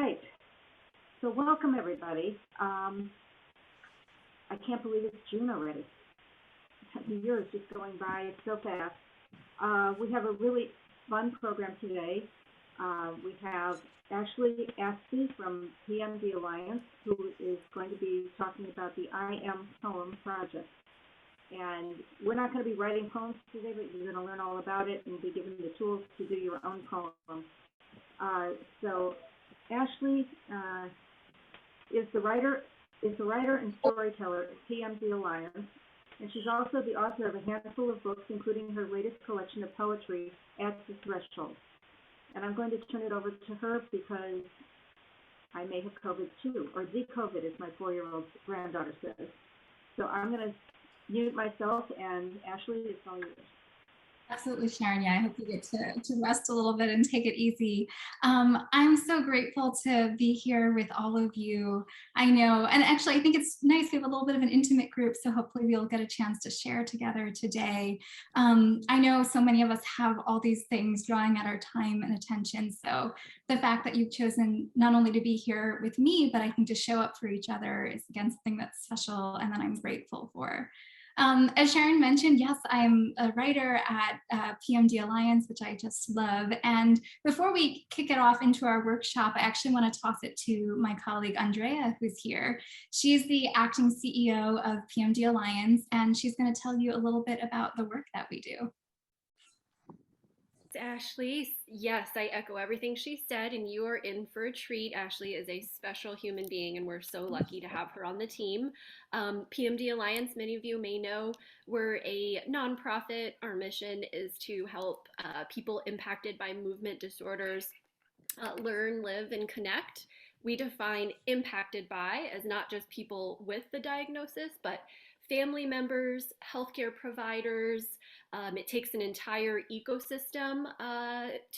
right. So welcome, everybody. I can't believe it's June already. The year is just going by so fast. We have a really fun program today. We have Ashley Asti from Pmd Alliance, who is going to be talking about the I Am Poem Project. And we're not going to be writing poems today, but you're going to learn all about it and be given the tools to do your own poem. So Ashley is the writer and storyteller at Pmd Alliance, and she's also the author of a handful of books, including her latest collection of poetry, At the Threshold. And I'm going to turn it over to her because I may have COVID too, or de-COVID, as my 4-year-old granddaughter says. So I'm going to mute myself, and Ashley, it's all yours. Absolutely, Sharon. Yeah, I hope you get to rest a little bit and take it easy. I'm so grateful to be here with all of you. I know, and actually I think it's nice we have a little bit of an intimate group, so hopefully we'll get a chance to share together today. I know so many of us have all these things drawing at our time and attention, so the fact that you've chosen not only to be here with me, but I think to show up for each other is again something that's special and that I'm grateful for. As Sharon mentioned, yes, I'm a writer at Pmd Alliance, which I just love. And before we kick it off into our workshop, I actually want to toss it to my colleague, Andrea, who's here. She's the acting CEO of Pmd Alliance, and she's going to tell you a little bit about the work that we do. Ashley, yes, I echo everything she said, and you are in for a treat. Ashley is a special human being, and we're so lucky to have her on the team. Pmd Alliance, many of you may know, we're a nonprofit. Our mission is to help people impacted by movement disorders learn, live, and connect. We define impacted by as not just people with the diagnosis, but family members, healthcare providers. It takes an entire ecosystem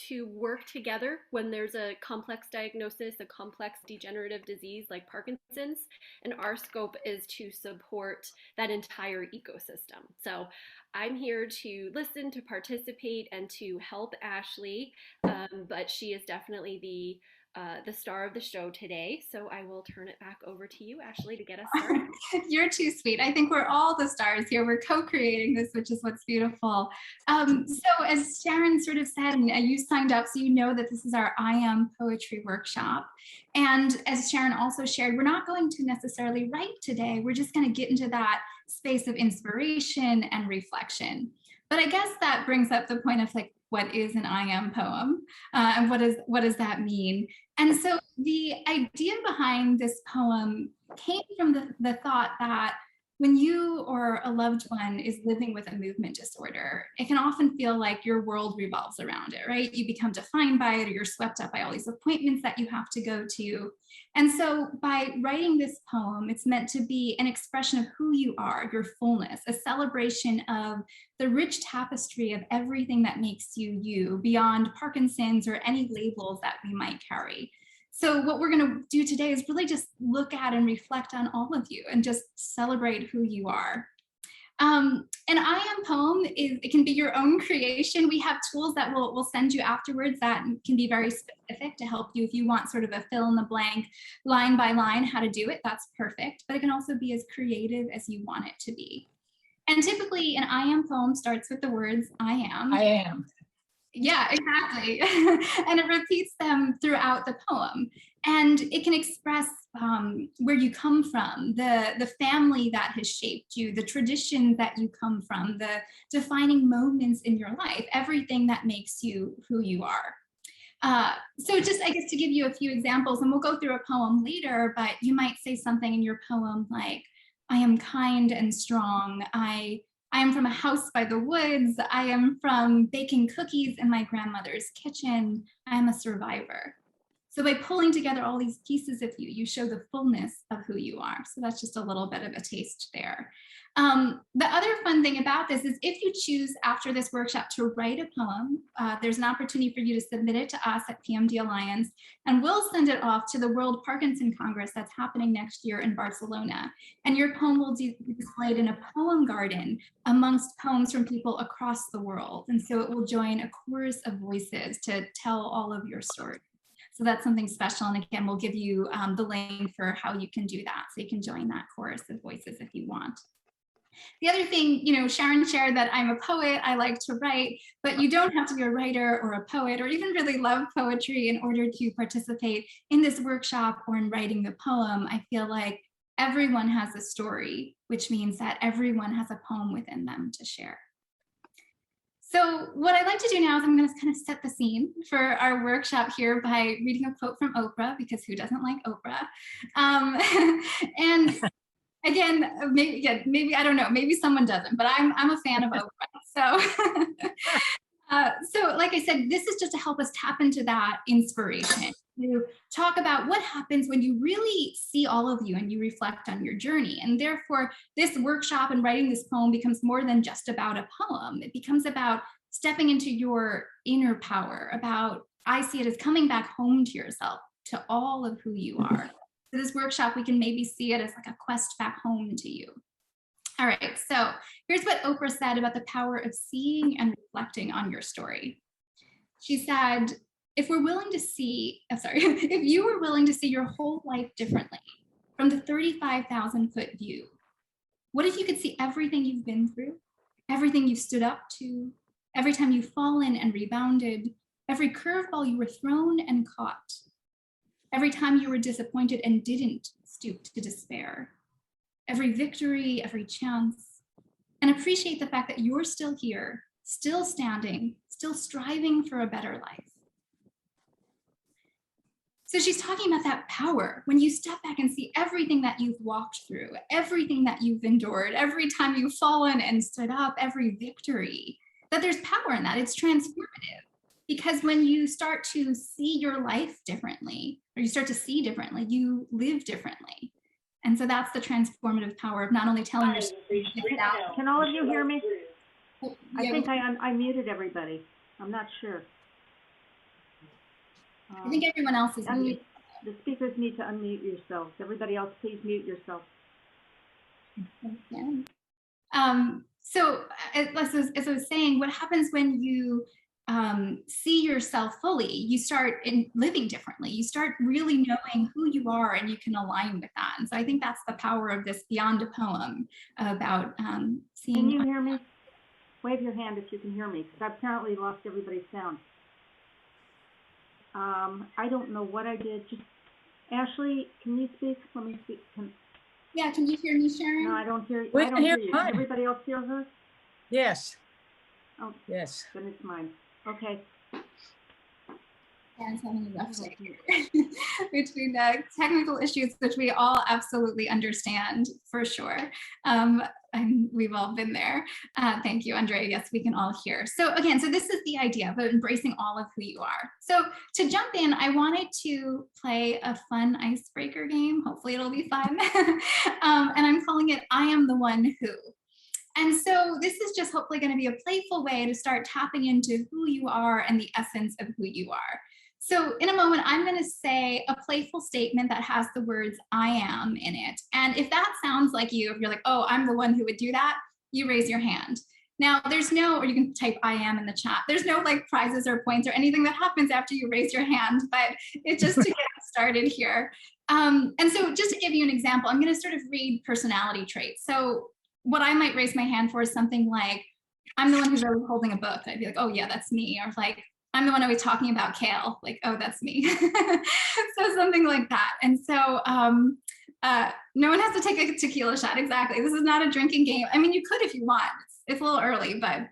to work together when there's a complex diagnosis, a complex degenerative disease like Parkinson's, and our scope is to support that entire ecosystem. So I'm here to listen, to participate, and to help Ashley, but she is definitely the star of the show today. So I will turn it back over to you, Ashley, to get us started. You're too sweet. I think we're all the stars here. We're co-creating this, which is what's beautiful. So as Sharon sort of said, and you signed up, so you know that this is our I Am Poetry workshop. And as Sharon also shared, we're not going to necessarily write today. We're just going to get into that space of inspiration and reflection. But I guess that brings up the point of like, what is an I Am poem? And what does that mean? And so the idea behind this poem came from the thought that when you or a loved one is living with a movement disorder, it can often feel like your world revolves around it, right? You become defined by it, or you're swept up by all these appointments that you have to go to. And so by writing this poem, it's meant to be an expression of who you are, your fullness, a celebration of the rich tapestry of everything that makes you you, beyond Parkinson's or any labels that we might carry. So what we're going to do today is really just look at and reflect on all of you and just celebrate who you are. An I Am poem it can be your own creation. We have tools that we'll send you afterwards that can be very specific to help you if you want sort of a fill in the blank, line by line, how to do it. That's perfect. But it can also be as creative as you want it to be. And typically an I Am poem starts with the words I am. I am. Yeah, exactly. And it repeats them throughout the poem. And it can express where you come from, the family that has shaped you, the tradition that you come from, the defining moments in your life, everything that makes you who you are. So just, I guess, to give you a few examples, and we'll go through a poem later, but you might say something in your poem like, I am kind and strong. I am from a house by the woods. I am from baking cookies in my grandmother's kitchen. I am a survivor. So by pulling together all these pieces of you, you show the fullness of who you are. So that's just a little bit of a taste there. The other fun thing about this is if you choose after this workshop to write a poem, there's an opportunity for you to submit it to us at Pmd Alliance, and we'll send it off to the World Parkinson Congress that's happening next year in Barcelona. And your poem will be displayed in a poem garden amongst poems from people across the world. And so it will join a chorus of voices to tell all of your stories. So that's something special. And again, we'll give you the link for how you can do that. So you can join that chorus of voices if you want. The other thing, Sharon shared that I'm a poet, I like to write, but you don't have to be a writer or a poet or even really love poetry in order to participate in this workshop or in writing the poem. I feel like everyone has a story, which means that everyone has a poem within them to share. So what I'd like to do now is I'm going to kind of set the scene for our workshop here by reading a quote from Oprah, because who doesn't like Oprah? And again, maybe I don't know, maybe someone doesn't, but I'm a fan of Oprah. So like I said, this is just to help us tap into that inspiration, to talk about what happens when you really see all of you and you reflect on your journey. And therefore, this workshop and writing this poem becomes more than just about a poem. It becomes about stepping into your inner power, about, I see it as coming back home to yourself, to all of who you are. So this workshop, we can maybe see it as like a quest back home to you. All right, so here's what Oprah said about the power of seeing and reflecting on your story. She said, if you were willing to see your whole life differently from the 35,000-foot view, what if you could see everything you've been through, everything you've stood up to, every time you've fallen and rebounded, every curveball you were thrown and caught, every time you were disappointed and didn't stoop to despair, every victory, every chance, and appreciate the fact that you're still here, still standing, still striving for a better life. So she's talking about that power when you step back and see everything that you've walked through, everything that you've endured, every time you've fallen and stood up, every victory, that there's power in that. It's transformative. Because when you start to see your life differently, or you start to see differently, you live differently. And so that's the transformative power of not only telling your story. Can all of you hear me? Yeah, I think I muted everybody. I'm not sure. I think everyone else is muted. The speakers need to unmute yourselves. Everybody else, please mute yourself. Yeah. So as I was saying, what happens when you see yourself fully, you start living differently. You start really knowing who you are and you can align with that. And so I think that's the power of this Beyond a Poem about seeing. Can you hear me? Wave your hand if you can hear me, because I've apparently lost everybody's sound. I don't know what I did. Just Ashley, can you speak? Let me speak. Yeah, can you hear me, Sharon? No, I don't hear you. We I don't can hear hear you. mine. Can everybody else hear her? Yes. Oh, Yes. then it's mine. Okay. Sharon's having a rough day here between technical issues, which we all absolutely understand for sure. And we've all been there. Thank you, Andrea. Yes, we can all hear. So again, so this is the idea of embracing all of who you are. So to jump in, I wanted to play a fun icebreaker game. Hopefully it'll be fun. And I'm calling it I Am the One Who. And so this is just hopefully going to be a playful way to start tapping into who you are and the essence of who you are. So in a moment, I'm going to say a playful statement that has the words I am in it. And if that sounds like you, if you're like, oh, I'm the one who would do that, you raise your hand. Now there's no, or you can type I am in the chat. There's no like prizes or points or anything that happens after you raise your hand, but it's just to get started here. And so just to give you an example, I'm going to sort of read personality traits. So what I might raise my hand for is something like, I'm the one who's always holding a book. I'd be like, oh yeah, that's me. Or like, I'm the one always talking about kale. Like, oh, that's me. So something like that. And so no one has to take a tequila shot. Exactly. This is not a drinking game. I mean, you could if you want. It's a little early, but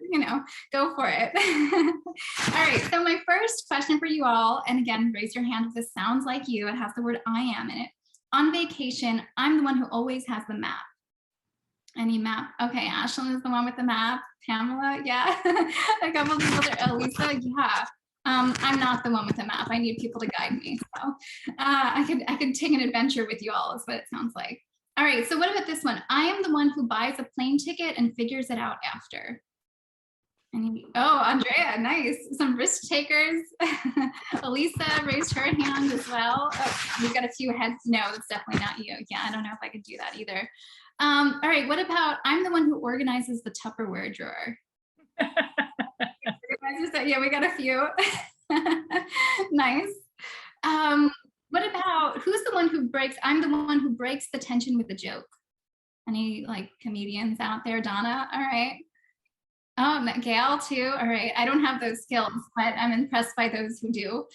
go for it. All right. So my first question for you all, and again, raise your hand if this sounds like you. It has the word I am in it. On vacation, I'm the one who always has the map. Any map? Okay, Ashlyn is the one with the map. Pamela, yeah. A couple of people there. Lisa, yeah. I'm not the one with the map. I need people to guide me. So I could take an adventure with you all is what it sounds like. All right, so what about this one? I am the one who buys a plane ticket and figures it out after. Oh, Andrea, nice. Some risk takers. Elisa raised her hand as well. Oh, we've got a few heads. No, that's definitely not you. Yeah, I don't know if I could do that either. All right, what about I'm the one who organizes the Tupperware drawer? Yeah, we got a few. Nice. What about, who's the one who breaks, I'm the one who breaks the tension with a joke. Any like comedians out there? Donna, all right. Oh, Gail too. All right. I don't have those skills, but I'm impressed by those who do.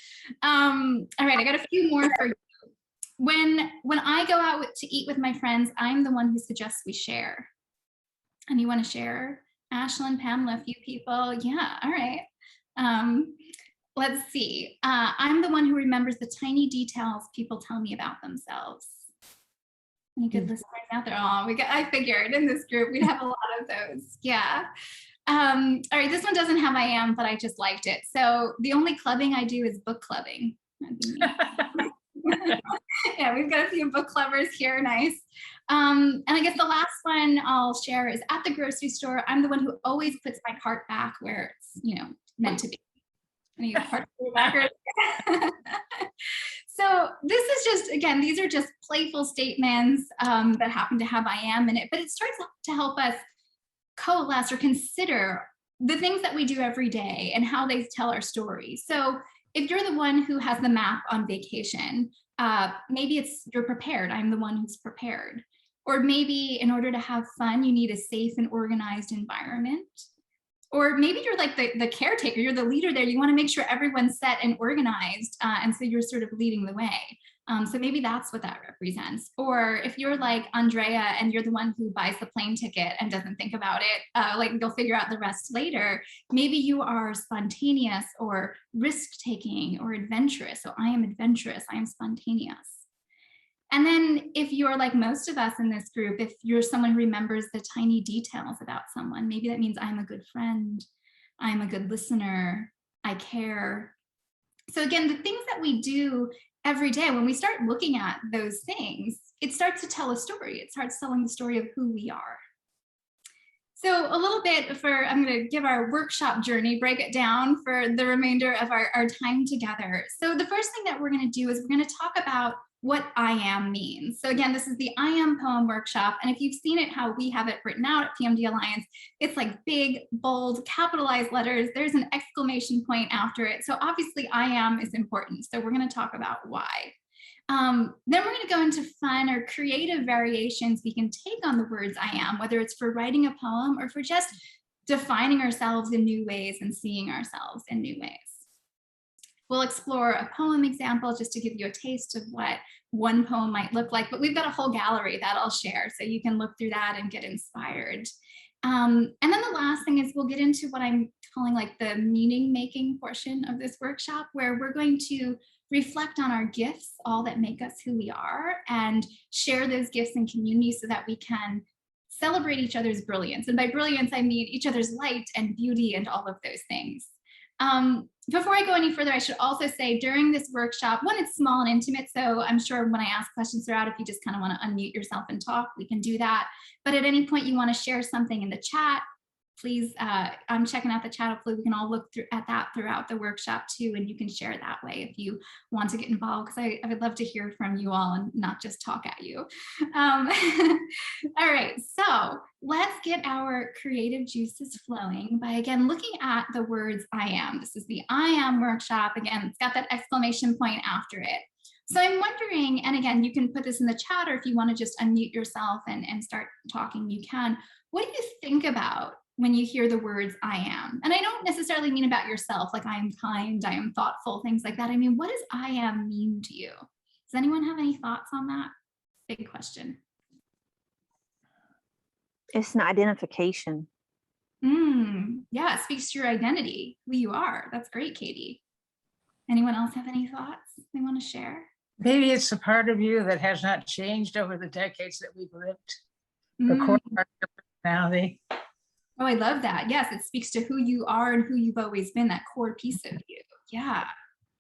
All right, I got a few more for you. When I go out to eat with my friends, I'm the one who suggests we share. And you want to share? Ashley and Pamela, a few people. Yeah, all right. Let's see. I'm the one who remembers the tiny details people tell me about themselves. Any good listeners out there? Oh, I figured in this group we'd have a lot of those. Yeah. All right, this one doesn't have I am, but I just liked it. So the only clubbing I do is book clubbing. Yeah, we've got a few book lovers here. Nice. And I guess the last one I'll share is at the grocery store. I'm the one who always puts my cart back where it's, meant to be. So this is just, again, these are just playful statements that happen to have I am in it, but it starts to help us coalesce or consider the things that we do every day and how they tell our story. So if you're the one who has the map on vacation, maybe it's you're prepared. I'm the one who's prepared. Or maybe in order to have fun, you need a safe and organized environment. Or maybe you're like the caretaker, you're the leader there. You want to make sure everyone's set and organized. And so you're sort of leading the way. So maybe that's what that represents. Or if you're like Andrea and you're the one who buys the plane ticket and doesn't think about it, like you'll figure out the rest later. Maybe you are spontaneous or risk-taking or adventurous. So I am adventurous, I am spontaneous. And then if you're like most of us in this group, if you're someone who remembers the tiny details about someone, maybe that means I'm a good friend, I'm a good listener, I care. So again, the things that we do every day, when we start looking at those things, it starts to tell a story. It starts telling the story of who we are. So a little bit I'm going to give our workshop journey, break it down for the remainder of our time together. So the first thing that we're going to do is we're going to talk about what I am means. So again, this is the I am poem workshop. And if you've seen it, how we have it written out at PMD Alliance, it's like big, bold, capitalized letters. There's an exclamation point after it. So obviously I am is important. So we're going to talk about why. Then we're going to go into fun or creative variations we can take on the words I am, whether it's for writing a poem or for just defining ourselves in new ways and seeing ourselves in new ways. We'll explore a poem example just to give you a taste of what one poem might look like, but we've got a whole gallery that I'll share so you can look through that and get inspired. And then the last thing is we'll get into what I'm calling like the meaning making portion of this workshop, where we're going to reflect on our gifts, all that make us who we are, and share those gifts in community so that we can celebrate each other's brilliance. And by brilliance, I mean each other's light and beauty and all of those things. Before I go any further, I should also say during this workshop, one, it's small and intimate, so I'm sure when I ask questions throughout, if you just kind of want to unmute yourself and talk, we can do that. But at any point you want to share something in the chat, please, I'm checking out the chat. Hopefully we can all look at that throughout the workshop too, and you can share that way if you want to get involved, because I would love to hear from you all and not just talk at you. All right, so let's get our creative juices flowing by, again, looking at the words I am. This is the I am workshop. Again, it's got that exclamation point after it. So I'm wondering, and again, you can put this in the chat, or if you want to just unmute yourself and start talking, you can. What do you think about when you hear the words I am? And I don't necessarily mean about yourself, like I am kind, I am thoughtful, things like that. I mean, what does I am mean to you? Does anyone have any thoughts on that? Big question. It's an identification. Yeah, it speaks to your identity, who you are. That's great, Katie. Anyone else have any thoughts they want to share? Maybe it's a part of you that has not changed over the decades that we've lived. The core part of your personality. Oh, I love that. Yes, it speaks to who you are and who you've always been, that core piece of you. Yeah,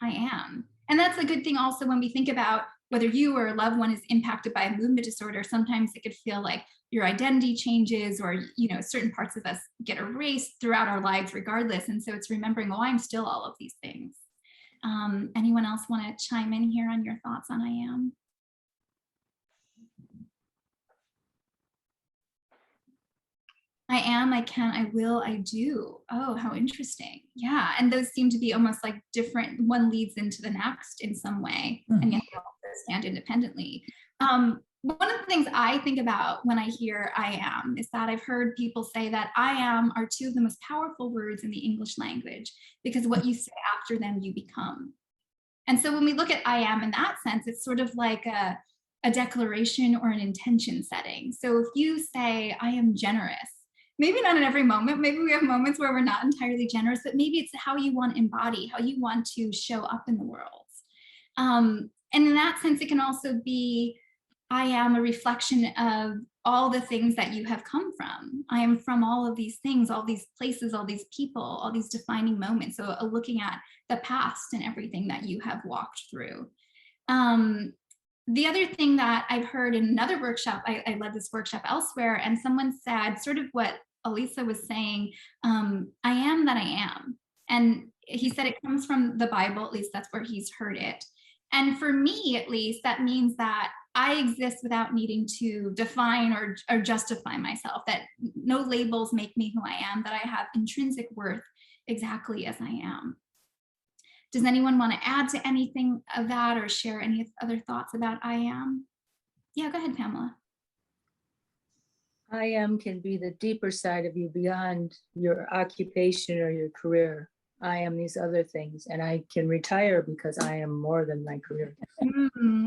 I am. And that's a good thing also when we think about whether you or a loved one is impacted by a movement disorder. Sometimes it could feel like your identity changes, or, certain parts of us get erased throughout our lives regardless. And so it's remembering, oh, I'm still all of these things. Anyone else want to chime in here on your thoughts on I am? I am, I can, I will, I do. Oh, how interesting. Yeah. And those seem to be almost like different, one leads into the next in some way, and yet they also stand independently. One of the things I think about when I hear I am is that I've heard people say that I am are two of the most powerful words in the English language, because what you say after them, you become. And so when we look at I am in that sense, it's sort of like a declaration or an intention setting. So if you say, I am generous, maybe not in every moment, maybe we have moments where we're not entirely generous, but maybe it's how you want to embody, how you want to show up in the world. And in that sense, it can also be, I am a reflection of all the things that you have come from. I am from all of these things, all these places, all these people, all these defining moments. So looking at the past and everything that you have walked through. The other thing that I've heard in another workshop, I led this workshop elsewhere, and someone said sort of what Elisa was saying, I am that I am. And he said it comes from the Bible, at least that's where he's heard it. And for me, at least, that means that I exist without needing to define or justify myself, that no labels make me who I am, that I have intrinsic worth exactly as I am. Does anyone want to add to anything of that or share any other thoughts about I am? Yeah, go ahead, Pamela. I am can be the deeper side of you beyond your occupation or your career. I am these other things, and I can retire because I am more than my career.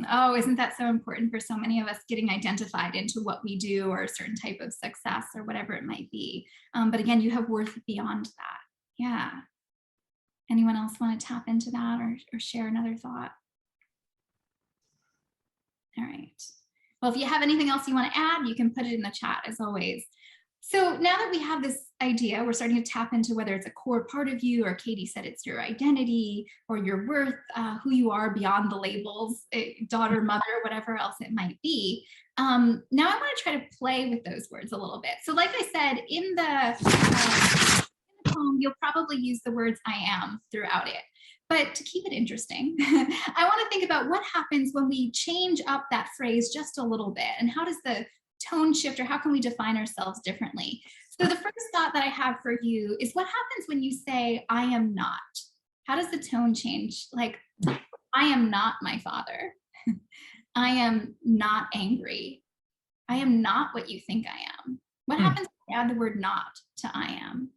Oh, isn't that so important for so many of us, getting identified into what we do or a certain type of success or whatever it might be. But again, you have worth beyond that. Yeah. Anyone else want to tap into that or share another thought? All right. Well, if you have anything else you want to add, you can put it in the chat as always. So now that we have this idea, we're starting to tap into whether it's a core part of you, or Katie said it's your identity or your worth, who you are beyond the labels, daughter, mother, whatever else it might be. Now I want to try to play with those words a little bit. So like I said, in the poem, you'll probably use the words I am throughout it. But to keep it interesting, I want to think about what happens when we change up that phrase just a little bit, and how does the tone shift, or how can we define ourselves differently? So the first thought that I have for you is, what happens when you say, I am not? How does the tone change? Like, I am not my father. I am not angry. I am not what you think I am. What happens when you add the word not to I am?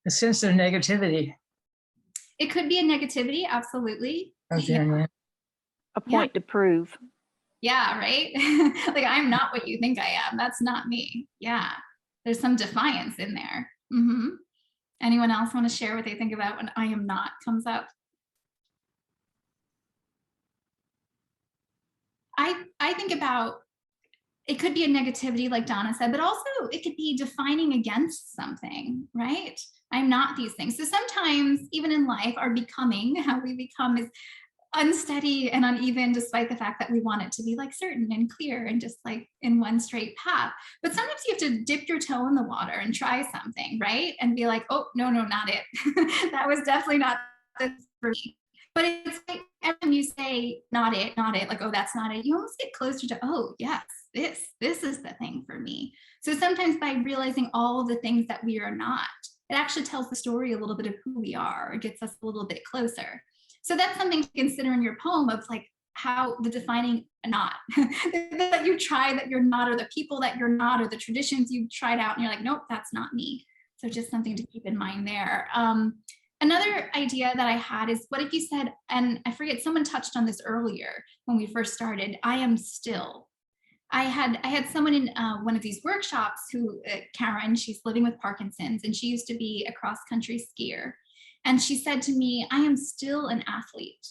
A sense of negativity. It could be a negativity, absolutely. Okay. A point to prove. Yeah, right? Like, I'm not what you think I am. That's not me. Yeah. There's some defiance in there. Anyone else want to share what they think about when I am not comes up? I think about, it could be a negativity like Donna said, but also it could be defining against something, right? I'm not these things. So sometimes even in life, our becoming, how we become, is unsteady and uneven, despite the fact that we want it to be like certain and clear and just like in one straight path. But sometimes you have to dip your toe in the water and try something, right? And be like, oh, no, not it. That was definitely not this for me. But it's like, when you say not it, like, oh, that's not it, you almost get closer to, oh, yes, this is the thing for me. So sometimes by realizing all of the things that we are not, it actually tells the story a little bit of who we are. It gets us a little bit closer. So that's something to consider in your poem, of like how the defining not that you try that you're not, or the people that you're not, or the traditions you've tried out and you're like, nope, that's not me. So just something to keep in mind there. Another idea that I had is, what if you said, and I forget, someone touched on this earlier when we first started, I am still. I had someone in one of these workshops who, Karen, she's living with Parkinson's, and she used to be a cross-country skier. And she said to me, I am still an athlete.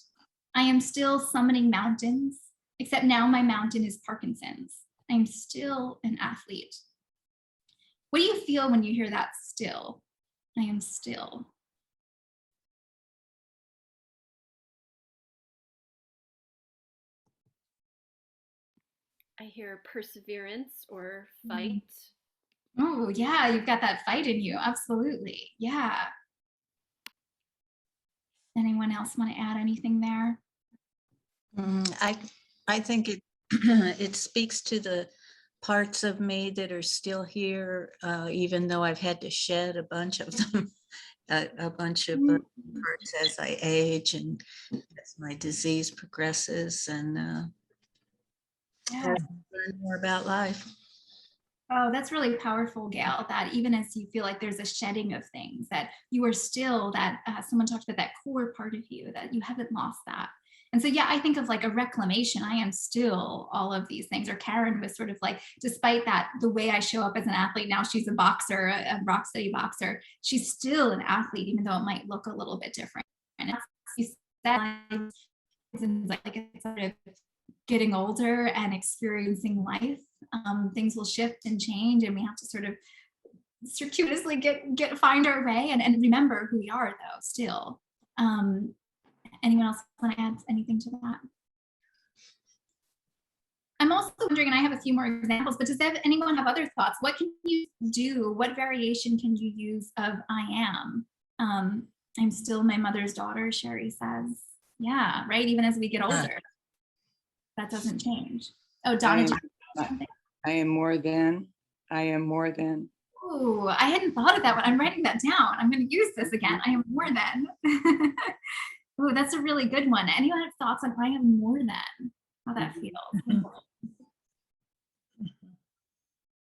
I am still summiting mountains, except now my mountain is Parkinson's. I am still an athlete. What do you feel when you hear that still? I am still. I hear perseverance or fight. Oh, yeah, you've got that fight in you. Absolutely. Yeah. Anyone else want to add anything there? I think it it speaks to the parts of me that are still here, even though I've had to shed a bunch of them, a bunch of parts as I age and as my disease progresses, and Yeah. learn more about life. Oh, that's really powerful, Gail, that even as you feel like there's a shedding of things, that you are still that, someone talked about that core part of you, that you haven't lost that. And so, yeah, I think of like a reclamation. I am still all of these things. Or Karen was sort of like, despite that, the way I show up as an athlete, now she's a boxer, a rock steady boxer, she's still an athlete, even though it might look a little bit different. And it's like it's sort of getting older and experiencing life. Things will shift and change, and we have to sort of circuitously find our way and remember who we are, though, still. Anyone else want to add anything to that? I'm also wondering, and I have a few more examples, but does anyone have other thoughts? What can you do? What variation can you use of I am? I'm still my mother's daughter, Sherry says. Yeah, right, even as we get older. That doesn't change. Oh, Donna. I am more than. I am more than. Oh, I hadn't thought of that one. I'm writing that down. I'm going to use this again. I am more than. Oh, that's a really good one. Anyone have thoughts on I am more than? How that feels?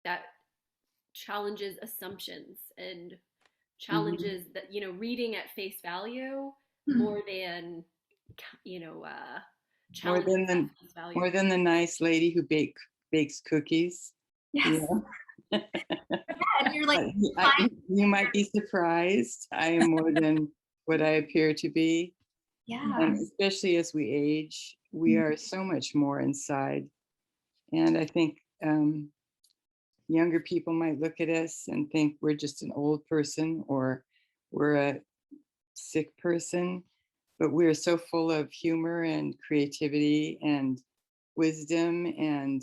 That challenges assumptions and challenges that, reading at face value more than, more than the nice lady who bakes cookies. Yes. Yeah. And you're like, you might be surprised. I am more than what I appear to be. yeah. And especially as we age, we are so much more inside. And I think younger people might look at us and think we're just an old person or we're a sick person, but we're so full of humor and creativity and wisdom and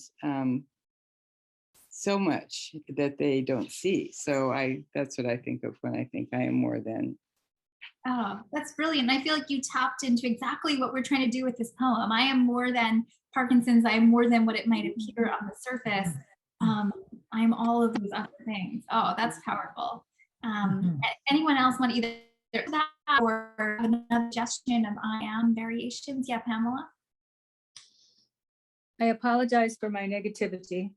so much that they don't see. So that's what I think of when I think I am more than. Oh, that's brilliant. I feel like you tapped into exactly what we're trying to do with this poem. I am more than Parkinson's. I am more than what it might appear on the surface. I am all of these other things. Oh, that's powerful. Anyone else want either that or another suggestion of I am variations? Yeah, Pamela. I apologize for my negativity.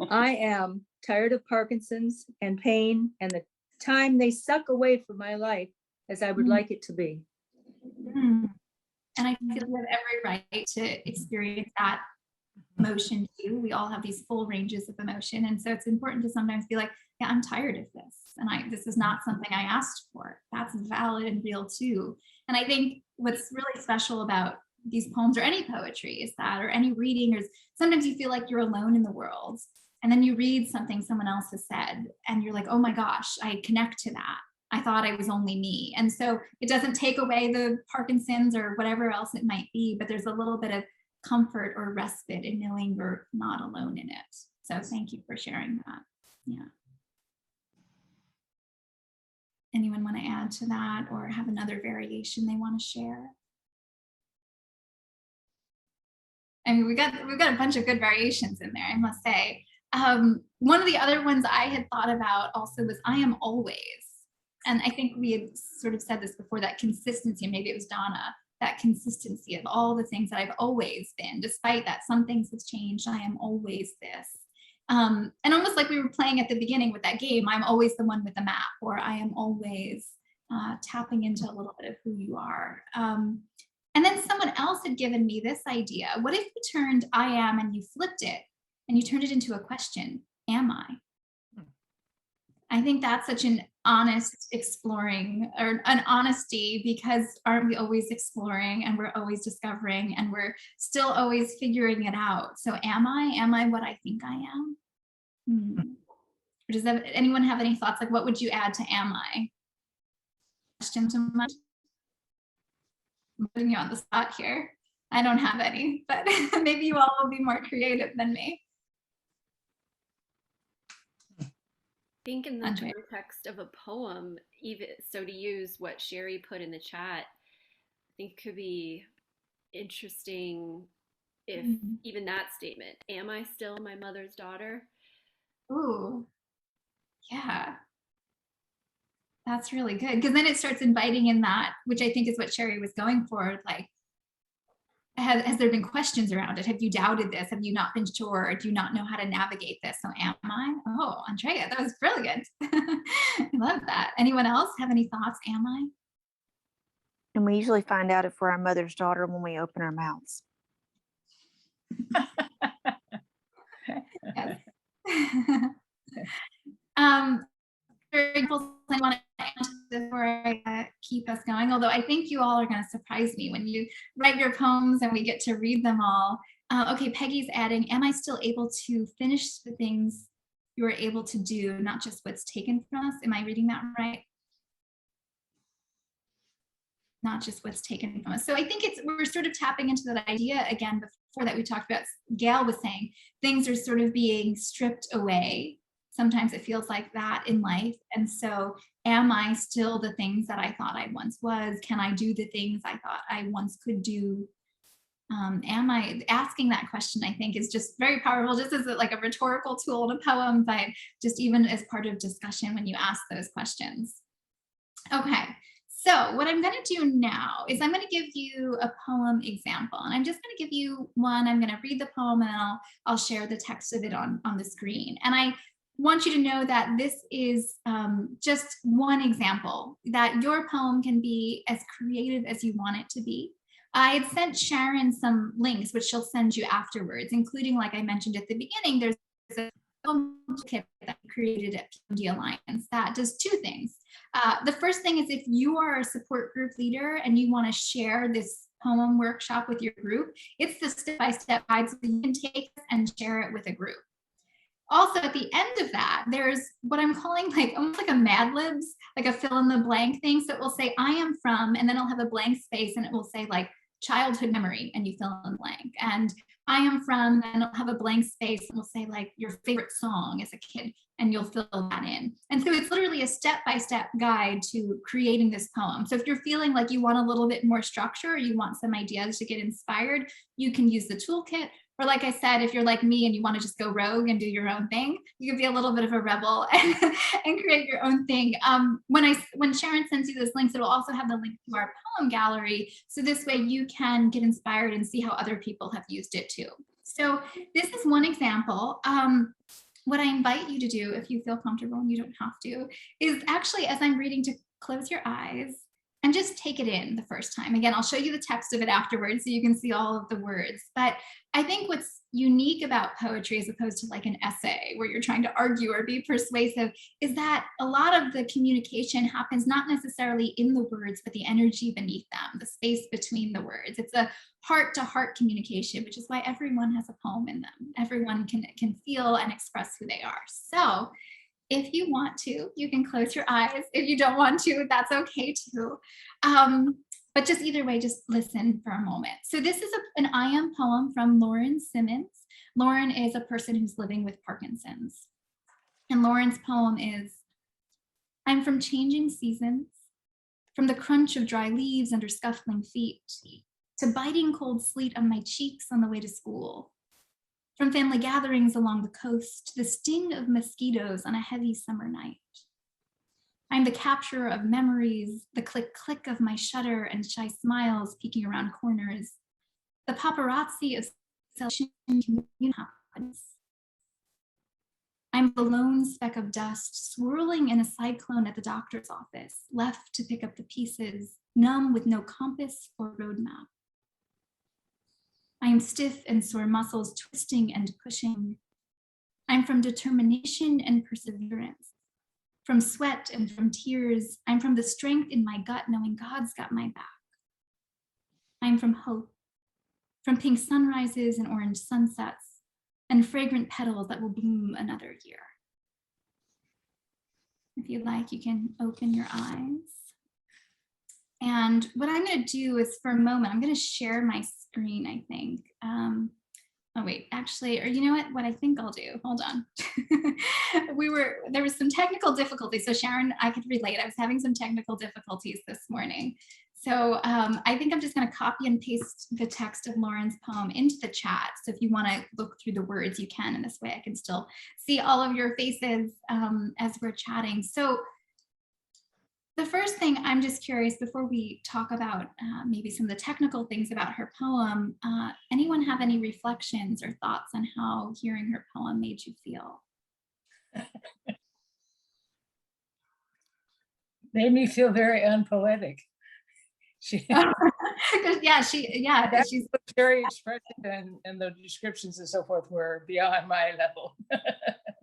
I am tired of Parkinson's and pain and the time they suck away from my life as I would like it to be. And I feel we have every right to experience that emotion too. We all have these full ranges of emotion. And so it's important to sometimes be like, yeah, I'm tired of this. And this is not something I asked for. That's valid and real too. And I think what's really special about these poems or any poetry is that, or any reading, is sometimes you feel like you're alone in the world. And then you read something someone else has said and you're like, oh my gosh, I connect to that. I thought I was only me. And so it doesn't take away the Parkinson's or whatever else it might be, but there's a little bit of comfort or respite in knowing you're not alone in it. So thank you for sharing that. Yeah. Anyone want to add to that or have another variation they want to share? I mean, we've got a bunch of good variations in there, I must say. One of the other ones I had thought about also was I am always. And I think we had sort of said this before, that consistency, maybe it was Donna, that consistency of all the things that I've always been, despite that some things have changed, I am always this. And almost like we were playing at the beginning with that game, I'm always the one with the map, or I am always tapping into a little bit of who you are. And then someone else had given me this idea. What if you turned I am and you flipped it and you turned it into a question, am I? I think that's such an honest exploring, or an honesty, because aren't we always exploring and we're always discovering and we're still always figuring it out. So am I what I think I am? Or does anyone have any thoughts? Like, what would you add to am I? Question so much. I'm putting you on the spot here. I don't have any, but maybe you all will be more creative than me. I think in the context of a poem, even so, to use what Sherry put in the chat, I think could be interesting if Mm. even that statement, am I still my mother's daughter? Ooh, yeah, that's really good. Because then it starts inviting in that, which I think is what Sherry was going for. Like, has there been questions around it? Have you doubted this? Have you not been sure? Or do you not know how to navigate this? So am I? Oh, Andrea, that was brilliant. I love that. Anyone else have any thoughts? Am I? And we usually find out if we're our mother's daughter when we open our mouths. Yes. Very cool. I want to answer this before I keep us going, although I think you all are going to surprise me when you write your poems and we get to read them all. Okay, Peggy's adding, am I still able to finish the things you were able to do, not just what's taken from us? Am I reading that right? Not just what's taken from us. So I think we're sort of tapping into that idea again before that we talked about. Gail was saying things are sort of being stripped away. Sometimes it feels like that in life. And so am I still the things that I thought I once was? Can I do the things I thought I once could do? Am I asking that question, I think, is just very powerful, just as like a rhetorical tool in a poem, but just even as part of discussion when you ask those questions. Okay. So what I'm going to do now is I'm going to give you a poem example, and I'm just going to give you one. I'm going to read the poem and then I'll share the text of it on the screen. And I want you to know that this is just one example, that your poem can be as creative as you want it to be. I had sent Sharon some links, which she'll send you afterwards, including, like I mentioned at the beginning, there's a poem kit that I created at Pmd Alliance that does two things. The first thing is, if you are a support group leader and you want to share this poem workshop with your group, it's the step-by-step guide so you can take this and share it with a group. Also, at the end of that, there's what I'm calling like almost like a Mad Libs, like a fill in the blank thing. So it will say, I am from, and then I'll have a blank space and it will say like childhood memory, and you fill in the blank. And I am from, and I'll have a blank space and we'll say like your favorite song as a kid, and you'll fill that in. And so it's literally a step-by-step guide to creating this poem. So if you're feeling like you want a little bit more structure, or you want some ideas to get inspired, you can use the toolkit. Or like I said, if you're like me and you want to just go rogue and do your own thing, you can be a little bit of a rebel and create your own thing. When Sharon sends you those links, it will also have the link to our poem gallery. So this way you can get inspired and see how other people have used it too. So this is one example. What I invite you to do, if you feel comfortable and you don't have to, is actually, as I'm reading, to close your eyes and just take it in the first time. Again, I'll show you the text of it afterwards so you can see all of the words. But I think what's unique about poetry, as opposed to like an essay where you're trying to argue or be persuasive, is that a lot of the communication happens not necessarily in the words, but the energy beneath them, the space between the words. It's a heart-to-heart communication, which is why everyone has a poem in them. Everyone can feel and express who they are. So if you want to, you can close your eyes. If you don't want to, that's okay too. But just either way, just listen for a moment. So this is an I am poem from Lauren Simmons. Lauren is a person who's living with Parkinson's. And Lauren's poem is, I'm from changing seasons, from the crunch of dry leaves under scuffling feet, to biting cold sleet on my cheeks on the way to school. From family gatherings along the coast to the sting of mosquitoes on a heavy summer night. I'm the capturer of memories, the click-click of my shutter and shy smiles peeking around corners, the paparazzi of celebration happens. I'm the lone speck of dust swirling in a cyclone at the doctor's office, left to pick up the pieces, numb with no compass or roadmap. I am stiff and sore muscles twisting and pushing. I'm from determination and perseverance. From sweat and from tears, I'm from the strength in my gut knowing God's got my back. I'm from hope, from pink sunrises and orange sunsets, and fragrant petals that will bloom another year. If you'd like, you can open your eyes. And what I'm going to do is, for a moment, I'm going to share my screen, I think. Oh, wait, actually, or you know what I think I'll do, hold on. There was some technical difficulties. So Sharon, I could relate. I was having some technical difficulties this morning. So I think I'm just going to copy and paste the text of Lauren's poem into the chat. So if you want to look through the words, you can. And this way I can still see all of your faces as we're chatting. So the first thing, I'm just curious, before we talk about maybe some of the technical things about her poem, anyone have any reflections or thoughts on how hearing her poem made you feel? Made me feel very unpoetic. She's very expressive, and the descriptions and so forth were beyond my level.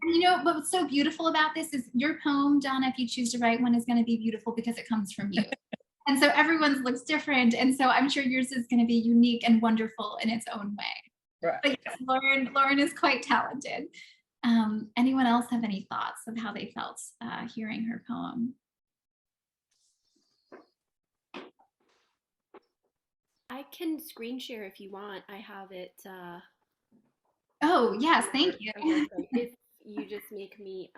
You know, but what's so beautiful about this is your poem, Donna, if you choose to write one, is going to be beautiful because it comes from you. And so everyone's looks different. And so I'm sure yours is going to be unique and wonderful in its own way. Right. But yes, Lauren is quite talented. Anyone else have any thoughts of how they felt hearing her poem? I can screen share if you want. I have it. Oh, yes, thank you. If you just make me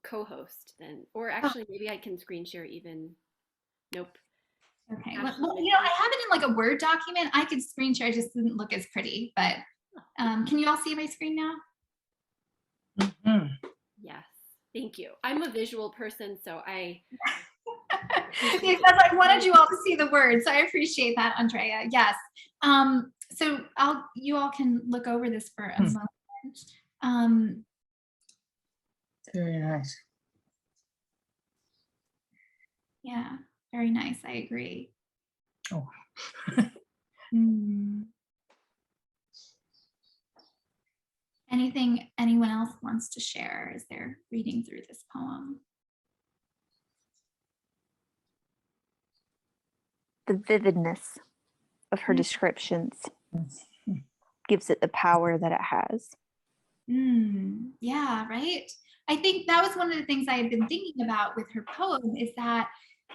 co-host, then, or actually maybe I can screen share even. Nope. Okay. Well, you know, I have it in like a Word document. I could screen share, it just didn't look as pretty, but can you all see my screen now? Mm-hmm. Yes. Thank you. I'm a visual person, so I. Because I wanted you all to see the words, so I appreciate that, Andrea. Yes. So you all can look over this for a moment. Very nice. Yeah, very nice. I agree. Oh. Anything anyone else wants to share as they're reading through this poem? The vividness of her descriptions gives it the power that it has. Yeah, right. I think that was one of the things I had been thinking about with her poem, is that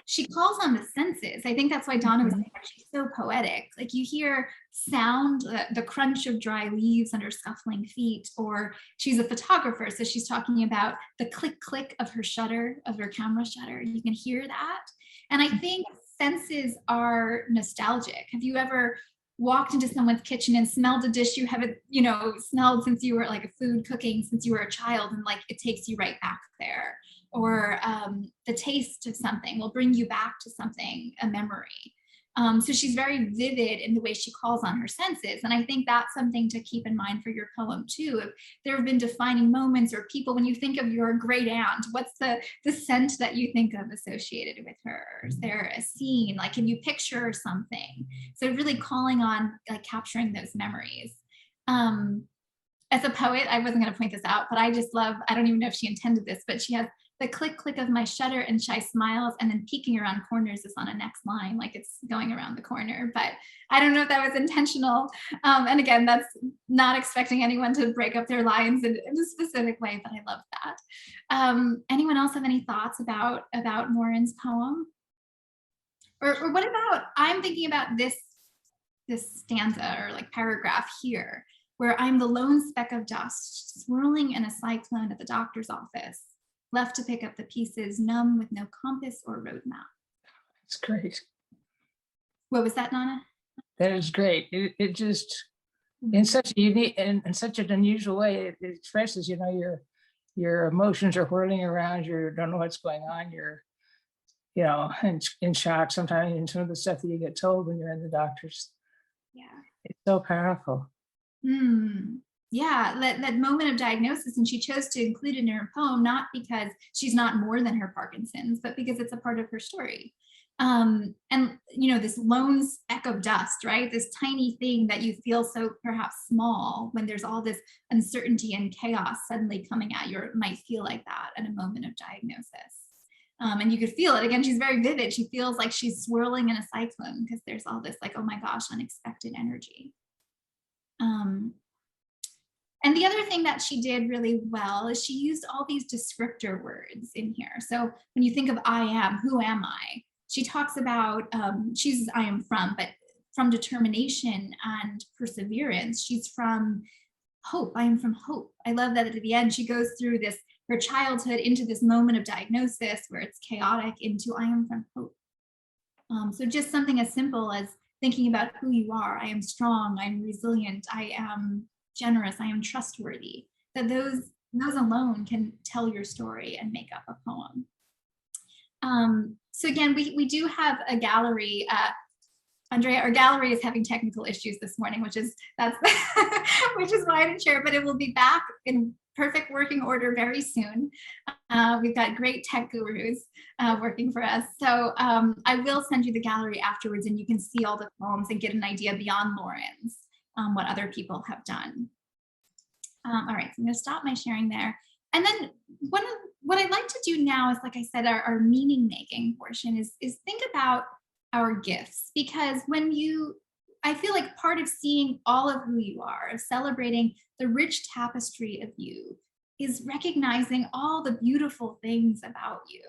she calls on the senses. I think that's why Donna was saying she's so poetic. Like you hear sound, the crunch of dry leaves under scuffling feet, or she's a photographer, so she's talking about the click click of her shutter, of her camera shutter. You can hear that. And I think senses are nostalgic. Have you ever walked into someone's kitchen and smelled a dish you haven't, you know, smelled since you were like a food cooking since you were a child, and like it takes you right back there? Or the taste of something will bring you back to something, a memory. So she's very vivid in the way she calls on her senses. And I think that's something to keep in mind for your poem too. If there have been defining moments or people, when you think of your great aunt, what's the scent that you think of associated with her? Is there a scene? Like, can you picture something? So really calling on, like, capturing those memories. As a poet, I wasn't going to point this out, but I just love, I don't even know if she intended this, but she has the click click of my shutter and shy smiles, and then peeking around corners is on a next line, like it's going around the corner. But I don't know if that was intentional. And again, that's not expecting anyone to break up their lines in a specific way, but I love that. Anyone else have any thoughts about Lauren's poem? Or what about, I'm thinking about this stanza or like paragraph here, where I'm the lone speck of dust swirling in a cyclone at the doctor's office, left to pick up the pieces, numb with no compass or roadmap. That's great. What was that, Nana? That is great. It just, in such a unique and in such an unusual way, it expresses, you know, your emotions are whirling around. You don't know what's going on. You're, you know, in shock sometimes in some of the stuff that you get told when you're in the doctor's. Yeah. It's so powerful. Yeah, that moment of diagnosis, and she chose to include it in her poem, not because she's not more than her Parkinson's, but because it's a part of her story. And, you know, this lone speck of dust, right? This tiny thing that you feel so perhaps small when there's all this uncertainty and chaos suddenly coming at you, or it might feel like that at a moment of diagnosis. And you could feel it. Again, she's very vivid. She feels like she's swirling in a cyclone because there's all this, like, oh my gosh, unexpected energy. And the other thing that she did really well is she used all these descriptor words in here. So when you think of I am, who am I? She talks about, she says I am from, but from determination and perseverance. She's from hope. I am from hope. I love that at the end, she goes through this, her childhood into this moment of diagnosis where it's chaotic, into I am from hope. So just something as simple as thinking about who you are. I am strong, I'm resilient, I am generous, I am trustworthy. That those alone can tell your story and make up a poem. So again, we do have a gallery. Andrea, our gallery is having technical issues this morning, which is which is why I didn't share, but it will be back in perfect working order very soon. We've got great tech gurus working for us. So I will send you the gallery afterwards, and you can see all the poems and get an idea beyond Lauren's, what other people have done. All right, so I'm going to stop my sharing there. And then what I'd like to do now is, like I said, our meaning making portion is think about our gifts, because I feel like part of seeing all of who you are, of celebrating the rich tapestry of you, is recognizing all the beautiful things about you.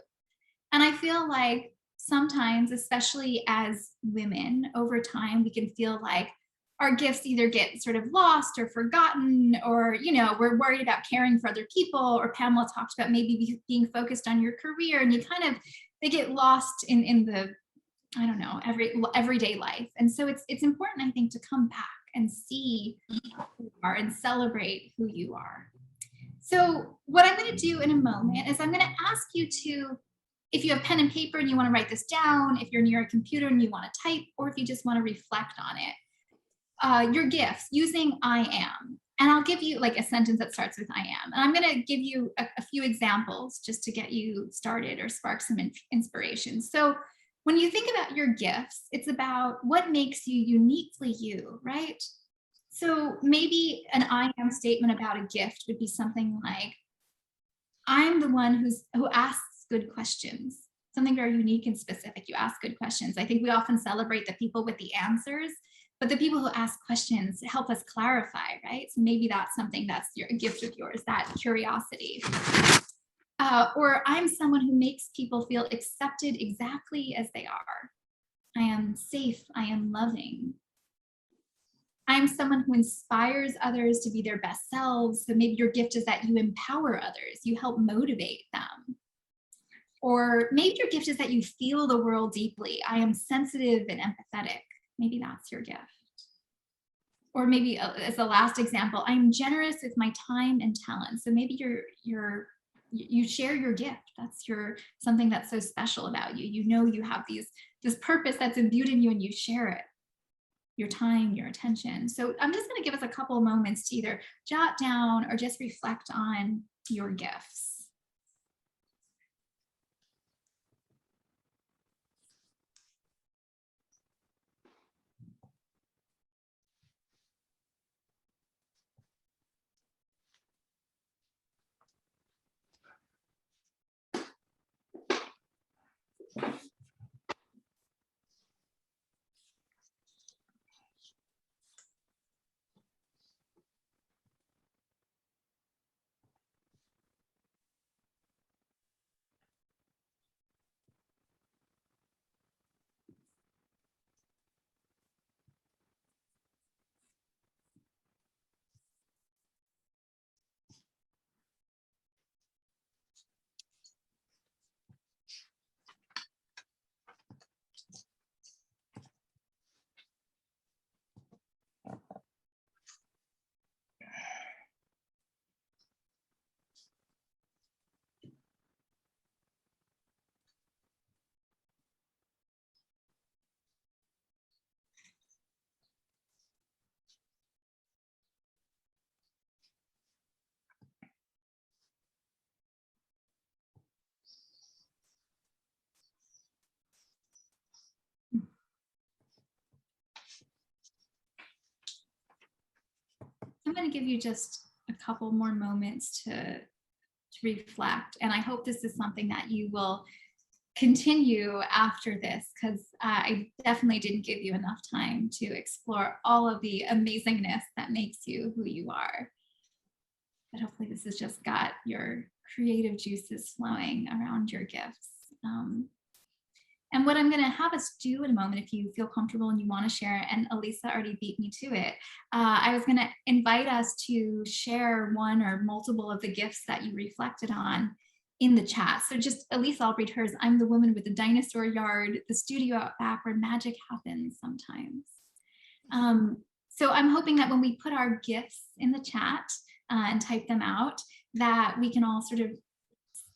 And I feel like sometimes, especially as women, over time, we can feel like our gifts either get sort of lost or forgotten, or, we're worried about caring for other people, or Pamela talked about maybe being focused on your career, and they get lost in the, I don't know, everyday life. And so it's important, I think, to come back and see who you are and celebrate who you are. So what I'm going to do in a moment is I'm going to ask you to, if you have pen and paper and you want to write this down, if you're near a computer and you want to type, or if you just want to reflect on it, your gifts using I am. And I'll give you like a sentence that starts with I am. And I'm going to give you a few examples just to get you started or spark some inspiration. So when you think about your gifts, it's about what makes you uniquely you, right? So maybe an I am statement about a gift would be something like, I'm the one who asks good questions. Something very unique and specific. You ask good questions. I think we often celebrate the people with the answers, but the people who ask questions help us clarify, right? So maybe that's something that's a gift of yours, that curiosity. Or I'm someone who makes people feel accepted exactly as they are. I am safe, I am loving. I'm someone who inspires others to be their best selves. So maybe your gift is that you empower others, you help motivate them. Or maybe your gift is that you feel the world deeply. I am sensitive and empathetic. Maybe that's your gift. Or maybe as the last example, I'm generous with my time and talent. So maybe you share your gift. That's something that's so special about you. You have this purpose that's imbued in you, and you share it. Your time, your attention. So I'm just going to give us a couple of moments to either jot down or just reflect on your gifts. I'm going to give you just a couple more moments to reflect. And I hope this is something that you will continue after this, because I definitely didn't give you enough time to explore all of the amazingness that makes you who you are. But hopefully this has just got your creative juices flowing around your gifts. And what I'm going to have us do in a moment, if you feel comfortable and you want to share, and Elisa already beat me to it, I was going to invite us to share one or multiple of the gifts that you reflected on in the chat. So just Elise, I'll read hers. I'm the woman with the dinosaur yard, the studio out back where magic happens sometimes. So I'm hoping that when we put our gifts in the chat and type them out, that we can all sort of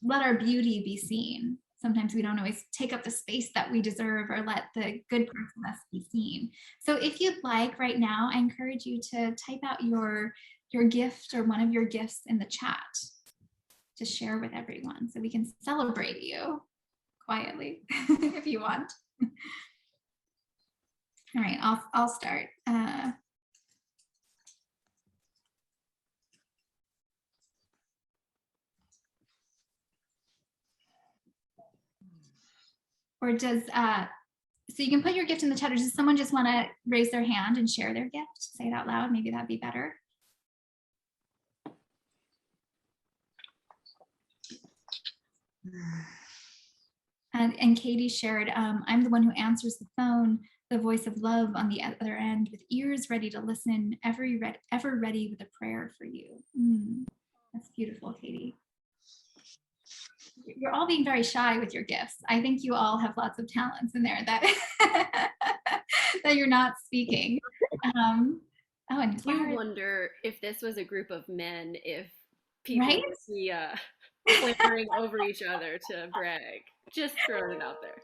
let our beauty be seen. Sometimes we don't always take up the space that we deserve or let the good parts of us be seen. So if you'd like right now, I encourage you to type out your gift or one of your gifts in the chat to share with everyone so we can celebrate you quietly if you want. All right, I'll start. Or does, so you can put your gift in the chat, or does someone just want to raise their hand and share their gift? Say it out loud, maybe that'd be better. And Katie shared, I'm the one who answers the phone, the voice of love on the other end, with ears ready to listen, ever ready with a prayer for you. That's beautiful, Katie. You're all being very shy with your gifts. I think you all have lots of talents in there that that you're not speaking. Oh, and Clara, You wonder if this was a group of men, if people right? would be clamoring over each other to brag. Just throwing it out there.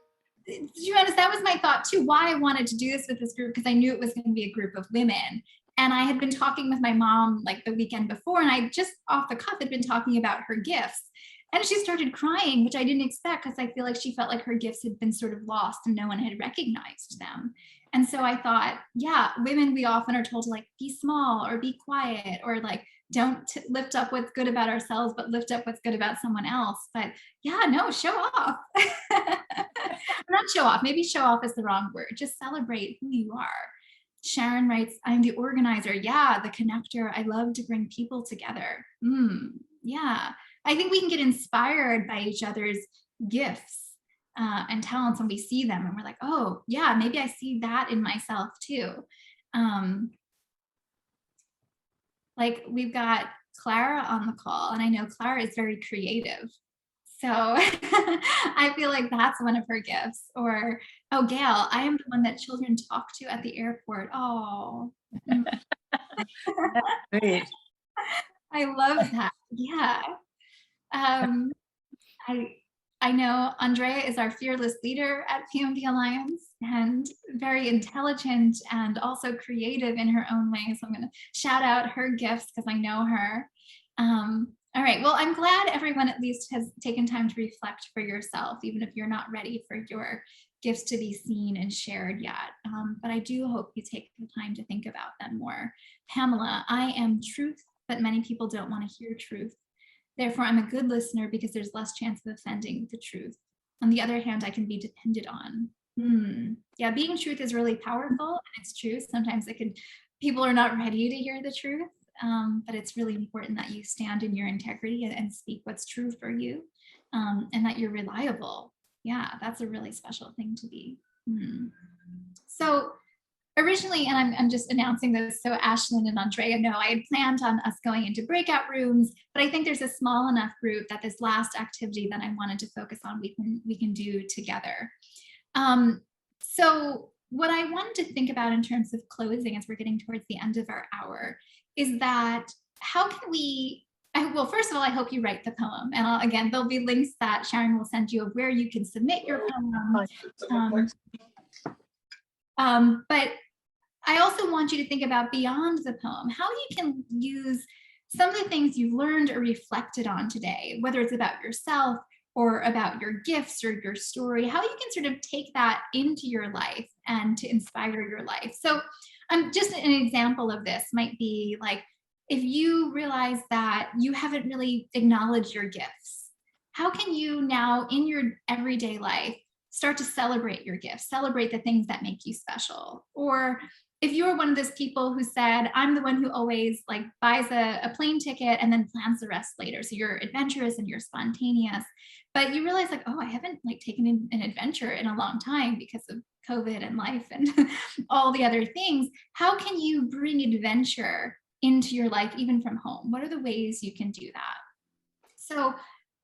To be honest, that was my thought too, why I wanted to do this with this group, because I knew it was going to be a group of women. And I had been talking with my mom like the weekend before, and I just off the cuff had been talking about her gifts. And she started crying, which I didn't expect, because I feel like she felt like her gifts had been sort of lost and no one had recognized them. And so I thought, yeah, women, we often are told to like be small or be quiet, or like don't lift up what's good about ourselves, but lift up what's good about someone else. But yeah, no, show off. Not show off, maybe show off is the wrong word. Just celebrate who you are. Sharon writes, I'm the organizer. Yeah, the connector. I love to bring people together. Yeah. I think we can get inspired by each other's gifts and talents when we see them, and we're like, oh yeah, maybe I see that in myself too. Like we've got Clara on the call, and I know Clara is very creative. So I feel like that's one of her gifts. Or, oh, Gail, I am the one that children talk to at the airport. Oh. Great. I love that. Yeah. I know Andrea is our fearless leader at Pmd Alliance, and very intelligent and also creative in her own way. So I'm going to shout out her gifts because I know her. All right, well, I'm glad everyone at least has taken time to reflect for yourself, even if you're not ready for your gifts to be seen and shared yet. But I do hope you take the time to think about them more. Pamela, I am truth, but many people don't want to hear truth. Therefore, I'm a good listener because there's less chance of offending the truth. On the other hand, I can be depended on. Yeah, being truth is really powerful, and it's true. Sometimes people are not ready to hear the truth, but it's really important that you stand in your integrity and speak what's true for you, and that you're reliable. Yeah, that's a really special thing to be. So originally, and I'm just announcing this so Ashlyn and Andrea know, I had planned on us going into breakout rooms, but I think there's a small enough group that this last activity that I wanted to focus on, we can do together. So what I wanted to think about in terms of closing as we're getting towards the end of our hour is that how can we, well, first of all, I hope you write the poem, and again, there'll be links that Sharon will send you of where you can submit your poem. But I also want you to think about beyond the poem, how you can use some of the things you've learned or reflected on today, whether it's about yourself or about your gifts or your story, how you can sort of take that into your life and to inspire your life. So just an example of this might be like, if you realize that you haven't really acknowledged your gifts, how can you now in your everyday life start to celebrate your gifts, celebrate the things that make you special? Or if you're one of those people who said, I'm the one who always like buys a plane ticket and then plans the rest later. So you're adventurous and you're spontaneous, but you realize like, oh, I haven't like taken an adventure in a long time because of COVID and life and all the other things. How can you bring adventure into your life, even from home? What are the ways you can do that? So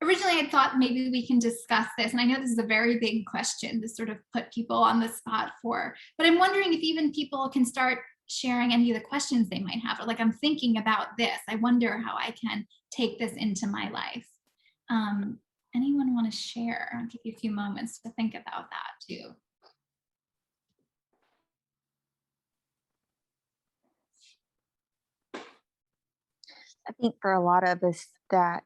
originally I thought maybe we can discuss this, and I know this is a very big question to sort of put people on the spot for, but I'm wondering if even people can start sharing any of the questions they might have, or like, I'm thinking about this, I wonder how I can take this into my life. Anyone want to share? I'll give you a few moments to think about that too. I think for a lot of us that,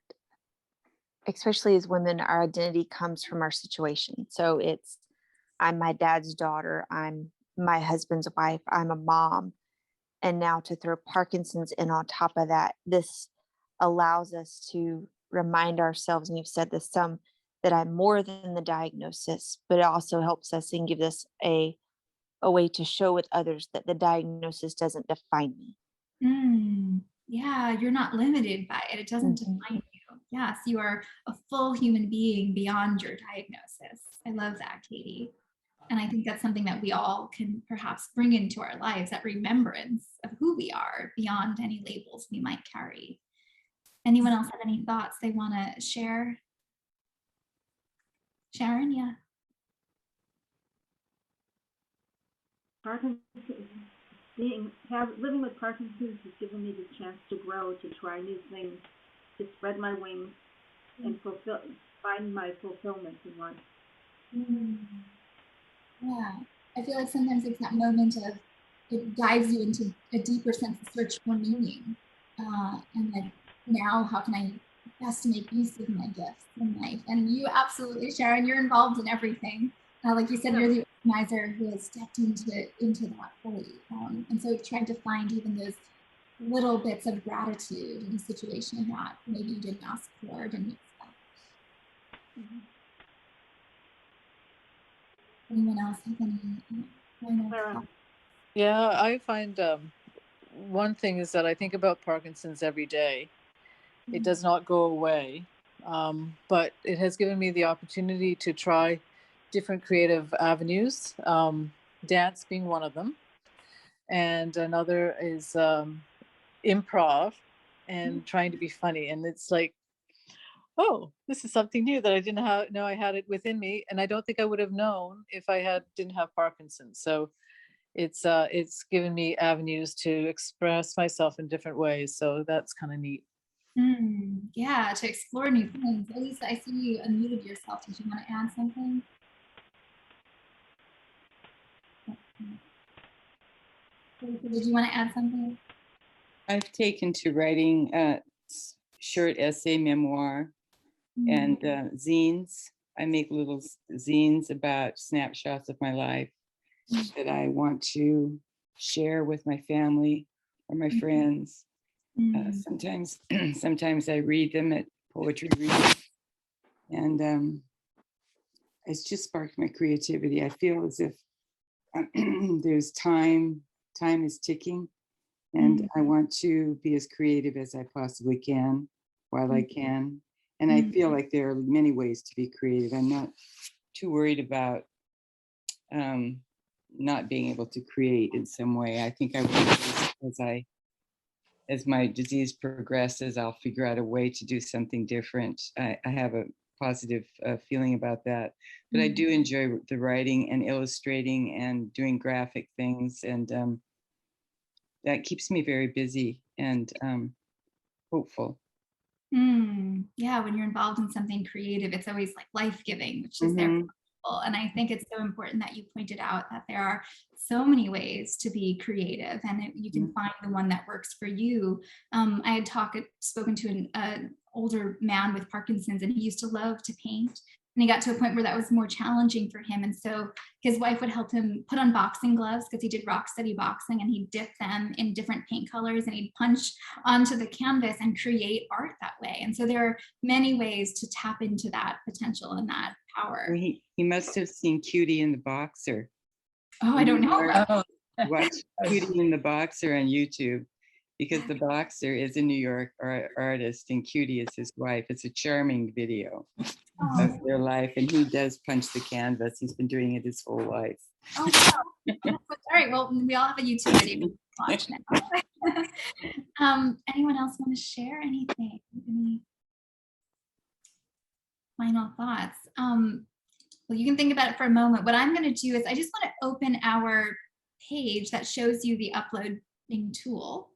especially as women, our identity comes from our situation. So it's, I'm my dad's daughter, I'm my husband's wife, I'm a mom. And now to throw Parkinson's in on top of that, this allows us to remind ourselves, and you've said this some, that I'm more than the diagnosis, but it also helps us and gives us a way to show with others that the diagnosis doesn't define me. Yeah, you're not limited by it. It doesn't define you. Yes, you are a full human being beyond your diagnosis. I love that, Katie. And I think that's something that we all can perhaps bring into our lives, that remembrance of who we are beyond any labels we might carry. Anyone else have any thoughts they want to share? Sharon, yeah. Parkinson's, living with Parkinson's has given me the chance to grow, to try new things, to spread my wings, and find my fulfillment in life. Yeah, I feel like sometimes it's that moment of, it dives you into a deeper sense of search for meaning. And like, now how can I best make use of my gifts in life? And you absolutely, Sharon, you're involved in everything. Like you said, you're the organizer who has stepped into that fully. And so trying to find even those little bits of gratitude in a situation that maybe you didn't ask for, didn't expect. Anyone else have any final thoughts? Yeah, I find one thing is that I think about Parkinson's every day. It does not go away, but it has given me the opportunity to try different creative avenues, dance being one of them. And another is improv and trying to be funny. And it's like, oh, this is something new that I didn't know I had it within me. And I don't think I would have known if I didn't have Parkinson's. So it's given me avenues to express myself in different ways. So that's kind of neat. Yeah, to explore new things. Elisa, I see you unmuted yourself. Did you want to add something? Did you want to add something? I've taken to writing short essay memoir and zines. I make little zines about snapshots of my life that I want to share with my family or my friends. Sometimes I read them at poetry reading, and it's just sparked my creativity. I feel as if there's time is ticking, and I want to be as creative as I possibly can while I can. And I feel like there are many ways to be creative. I'm not too worried about not being able to create in some way. I think I will, as my disease progresses, I'll figure out a way to do something different. I have a positive feeling about that. But I do enjoy the writing and illustrating and doing graphic things. And that keeps me very busy and hopeful. Yeah, when you're involved in something creative, it's always like life-giving, which is there for people. And I think it's so important that you pointed out that there are so many ways to be creative, and you can find the one that works for you. I had spoken to an older man with Parkinson's, and he used to love to paint. And he got to a point where that was more challenging for him. And so his wife would help him put on boxing gloves, because he did rock steady boxing, and he'd dip them in different paint colors, and he'd punch onto the canvas and create art that way. And so there are many ways to tap into that potential and that power. He must have seen Cutie and the Boxer. Oh, I don't know. Watch Cutie and the Boxer on YouTube, because the Boxer is a New York artist and Cutie is his wife. It's a charming video of their life, and he does punch the canvas. He's been doing it his whole life. Oh, wow. All right, well, we all have a YouTube video to watch now. Anyone else want to share anything? final thoughts. Well, you can think about it for a moment. What I'm going to do is I just want to open our page that shows you the uploading tool.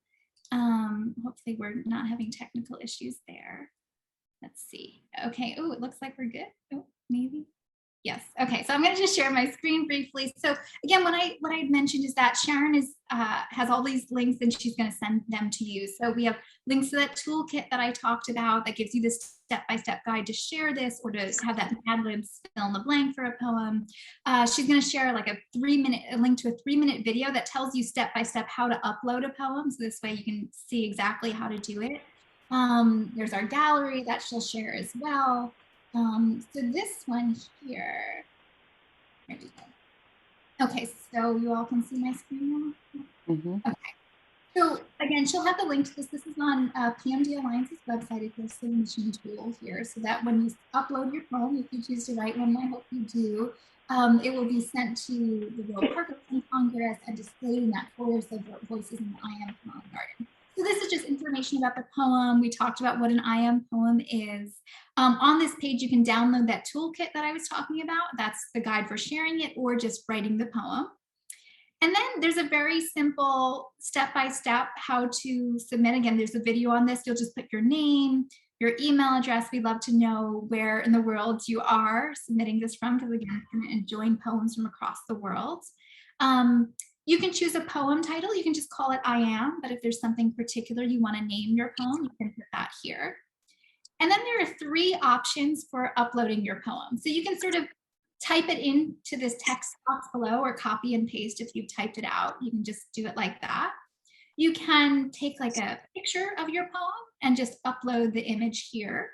Hopefully we're not having technical issues there. Let's see. Okay. Oh, it looks like we're good. Oh, maybe. Yes. Okay. So I'm going to just share my screen briefly. So again, what I mentioned is that Sharon is has all these links and she's going to send them to you. So we have links to that toolkit that I talked about that gives you this step-by-step guide to share this or to have that Mad Libs fill in the blank for a poem. She's going to share like a link to a 3-minute video that tells you step-by-step how to upload a poem. So this way you can see exactly how to do it. There's our gallery that she'll share as well. So this one here, okay, so you all can see my screen now? Okay, so again, she'll have the link to this. This is on PMD Alliance's website. It's a submission tool here, so that when you upload your poem, if you choose to write one, I hope you do, it will be sent to the World Parkinson Congress and displayed in that foyer of voices in the I Am Poem Garden. So this is just information about the poem. We talked about what an I Am poem is. On this page, you can download that toolkit that I was talking about. That's the guide for sharing it or just writing the poem. And then there's a very simple step-by-step how to submit. Again, there's a video on this. You'll just put your name, your email address. We'd love to know where in the world you are submitting this from, because again, it's going to join poems from across the world. You can choose a poem title. You can just call it I Am, but if there's something particular you want to name your poem, you can put that here. And then there are 3 options for uploading your poem. So you can sort of type it into this text box below or copy and paste if you've typed it out. You can just do it like that. You can take like a picture of your poem and just upload the image here.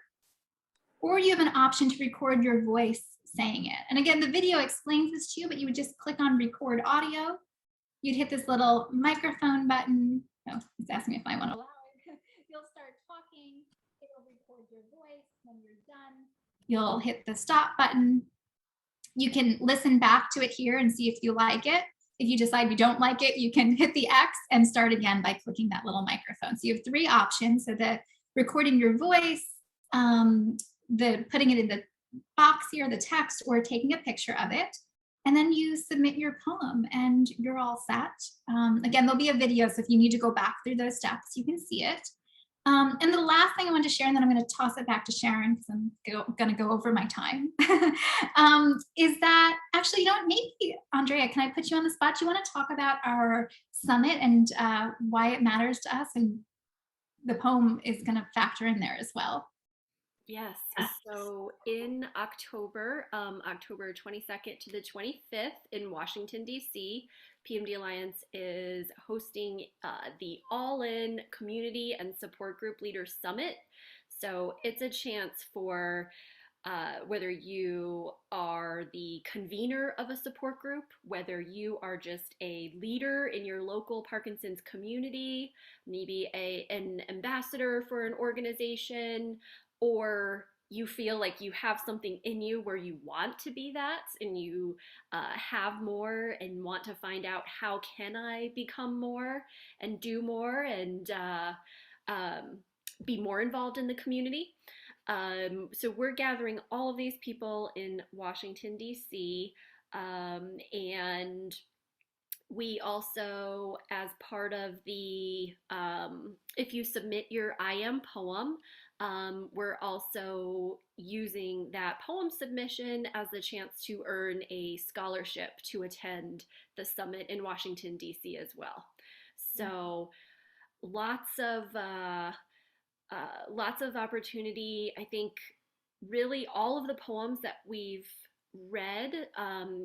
Or you have an option to record your voice saying it. And again, the video explains this to you, but you would just click on record audio. You'd hit this little microphone button. Oh, it's asking me if I want to allow it. You'll start talking. It'll record your voice. When you're done, you'll hit the stop button. You can listen back to it here and see if you like it. If you decide you don't like it, you can hit the X and start again by clicking that little microphone. So you have 3 options. So the recording your voice, the putting it in the box here, the text, or taking a picture of it. And then you submit your poem and you're all set. Again, there'll be a video, so if you need to go back through those steps, you can see it. And the last thing I want to share, and then I'm going to toss it back to Sharon because I'm going to go over my time, is that actually, you know what, maybe, Andrea, can I put you on the spot? Do you want to talk about our summit and why it matters to us? And the poem is going to factor in there as well. Yes. So in October, October 22nd to the 25th in Washington, D.C., PMD Alliance is hosting the All-In Community and Support Group Leaders Summit. So it's a chance for whether you are the convener of a support group, whether you are just a leader in your local Parkinson's community, maybe an ambassador for an organization, or you feel like you have something in you where you want to be that and you have more and want to find out how can I become more and do more and be more involved in the community. So we're gathering all of these people in Washington, D.C., and we also, as part of the, if you submit your I Am poem, we're also using that poem submission as the chance to earn a scholarship to attend the summit in Washington, D.C. as well. So lots of opportunity. I think really all of the poems that we've read,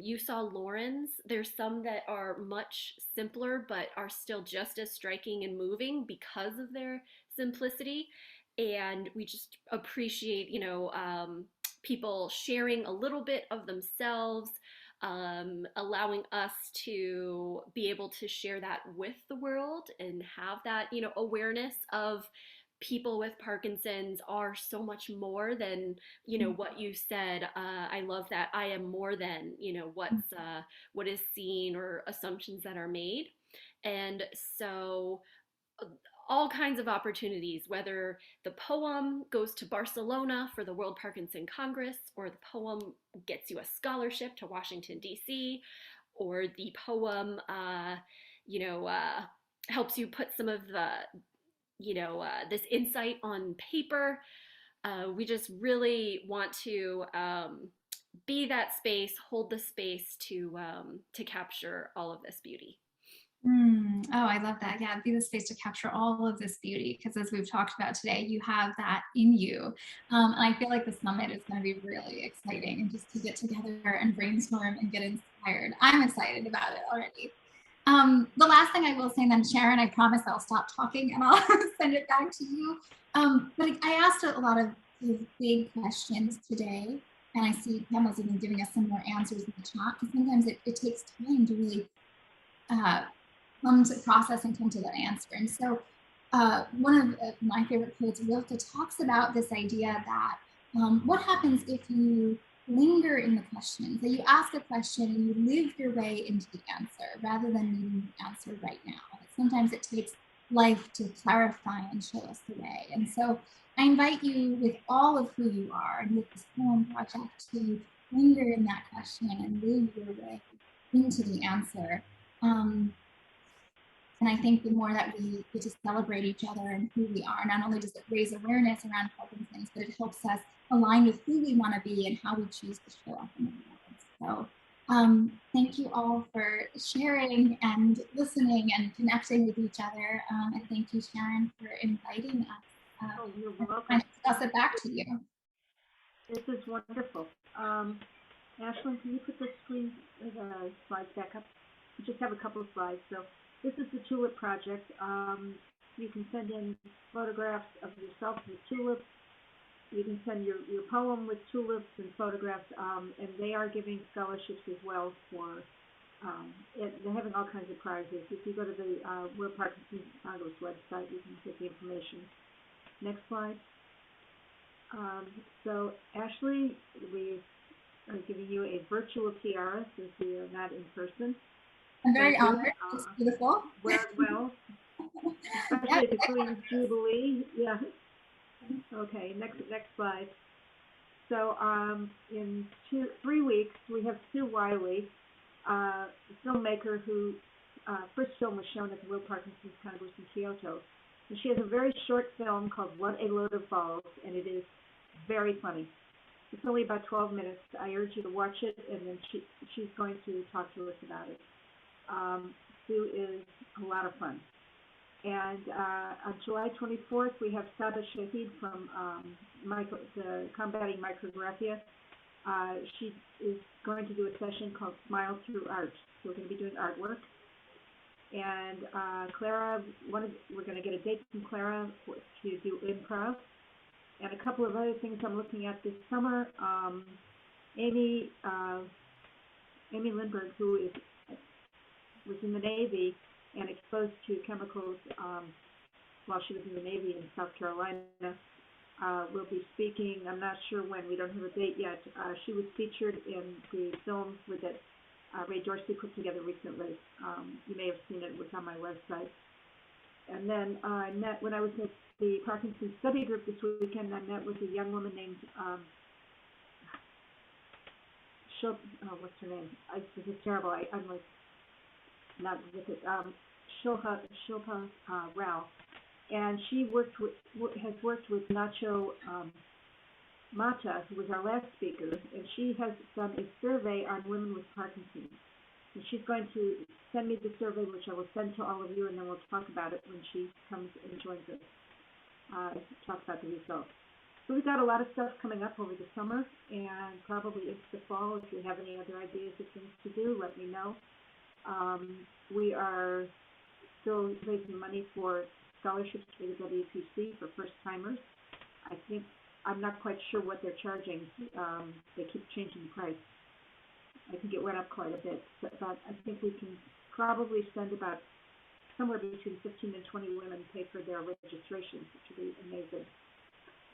you saw Lauren's. There's some that are much simpler but are still just as striking and moving because of their simplicity. And we just appreciate, people sharing a little bit of themselves, allowing us to be able to share that with the world and have that, awareness of people with Parkinson's are so much more than, what you said. I love that. I am more than, what is seen or assumptions that are made. And so all kinds of opportunities, whether the poem goes to Barcelona for the World Parkinson Congress, or the poem gets you a scholarship to Washington, D.C., or the poem, helps you put some of the, this insight on paper. We just really want to be that space, hold the space to capture all of this beauty. Oh, I love that. Yeah, be the space to capture all of this beauty, because as we've talked about today, you have that in you. And I feel like the summit is going to be really exciting, and just to get together and brainstorm and get inspired. I'm excited about it already. The last thing I will say, and then Sharon, I promise I'll stop talking and I'll send it back to you. But I asked a lot of big questions today, and I see Pamela's even giving us some more answers in the chat, because sometimes it takes time to really come to process and come to that answer. And so one of my favorite quotes, Rilke, talks about this idea that what happens if you linger in the question, that you ask a question and you live your way into the answer rather than needing the answer right now. Sometimes it takes life to clarify and show us the way. And so I invite you, with all of who you are and with this poem project, to linger in that question and live your way into the answer. And I think the more that we get to celebrate each other and who we are, not only does it raise awareness around Parkinson's, but it helps us align with who we want to be and how we choose to show up in the world. So thank you all for sharing and listening and connecting with each other. And thank you, Sharon, for inviting us. You're welcome. And toss it back to you. This is wonderful. Ashley, can you put the slides back up? We just have a couple of slides. So this is the Tulip Project. You can send in photographs of yourself with tulips. You can send your poem with tulips and photographs, and they are giving scholarships as well for, they're having all kinds of prizes. If you go to the World Parkinson Congress website, you can get the information. Next slide. So Ashley, we are giving you a virtual tiara since we are not in person. I'm very honored. It's beautiful. Well, especially the Queen's Jubilee. Yeah. Okay, next slide. So in 3 weeks, we have Sue Wiley, a filmmaker who first film was shown at the World Parkinson's Congress in Kyoto. And she has a very short film called What a Load of Balls, and it is very funny. It's only about 12 minutes. I urge you to watch it, and then she's going to talk to us about it. Sue is a lot of fun. And on July 24th, we have Saba Shahid from the Combating Micrographia. She is going to do a session called Smile Through Art. So we're going to be doing artwork. And Clara, we're going to get a date from Clara to do improv. And a couple of other things I'm looking at this summer. Amy Lindbergh, who was in the Navy and exposed to chemicals while she was in the Navy in South Carolina, will be speaking. I'm not sure when. We don't have a date yet. She was featured in the film that Ray Dorsey put together recently. You may have seen it. It was on my website. And then when I was at the Parkinson's Study Group this weekend, I met with a young woman named what's her name? This is terrible. I'm like not with it. Shilpa Rao, and she has worked with Nacho Mata, who was our last speaker, and she has done a survey on women with Parkinson's. And she's going to send me the survey, which I will send to all of you, and then we'll talk about it when she comes and joins us. Talk about the results. So we've got a lot of stuff coming up over the summer and probably into the fall. If you have any other ideas of things to do, let me know. We are still raising money for scholarships for the WPC for first-timers. I'm not quite sure what they're charging. They keep changing the price. I think it went up quite a bit, but I think we can probably send about somewhere between 15 and 20 women pay for their registrations, which would be amazing.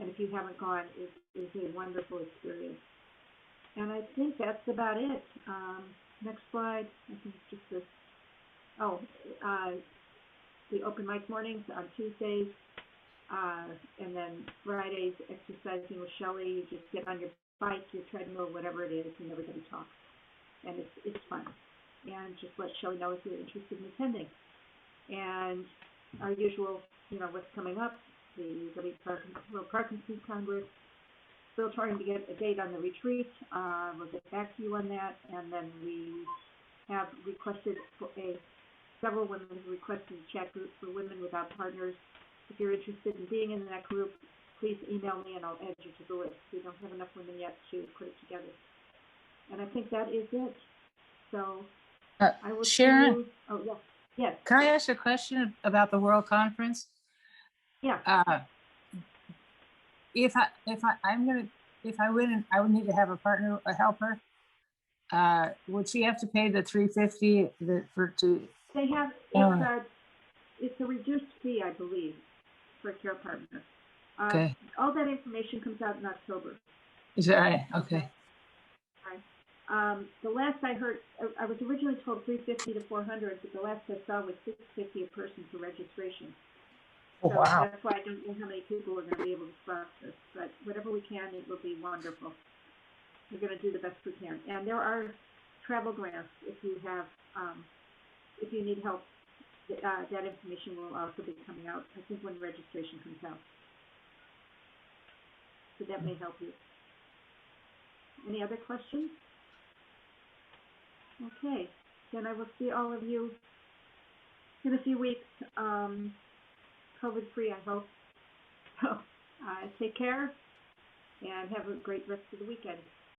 And if you haven't gone, it is a wonderful experience. And I think that's about it. Next slide. I think it's just this. the open mic mornings on Tuesdays, and then Fridays, exercising with Shelley. You just get on your bike, your treadmill, whatever it is, and everybody talks. And it's fun. And just let Shelley know if you're interested in attending. And our usual, what's coming up, the World Parkinson's Congress. Still trying to get a date on the retreat. We'll get back to you on that. And then we have requested several women have requested a chat group for women without partners. If you're interested in being in that group, please email me and I'll add you to the list. We don't have enough women yet to put it together. And I think that is it. So I will see Sharon, you. Oh, yes. Yes. can I ask a question about the World Conference? Yeah. If I win, I would need to have a partner, a helper. Would she have to pay the $350 They have, it's a reduced fee, I believe, for a care partner. Okay. All that information comes out in October. Is that right? Okay. The last I heard, I was originally told $350 to $400, but the last I saw was $650 a person for registration. Oh, So wow. that's why I don't know how many people are going to be able to sponsor, but whatever we can, it will be wonderful. We're going to do the best we can. And there are travel grants if you have, if you need help. That information will also be coming out, I think, when registration comes out. So that may help you. Any other questions? Okay, then I will see all of you in a few weeks. COVID-free, I hope. So take care and have a great rest of the weekend.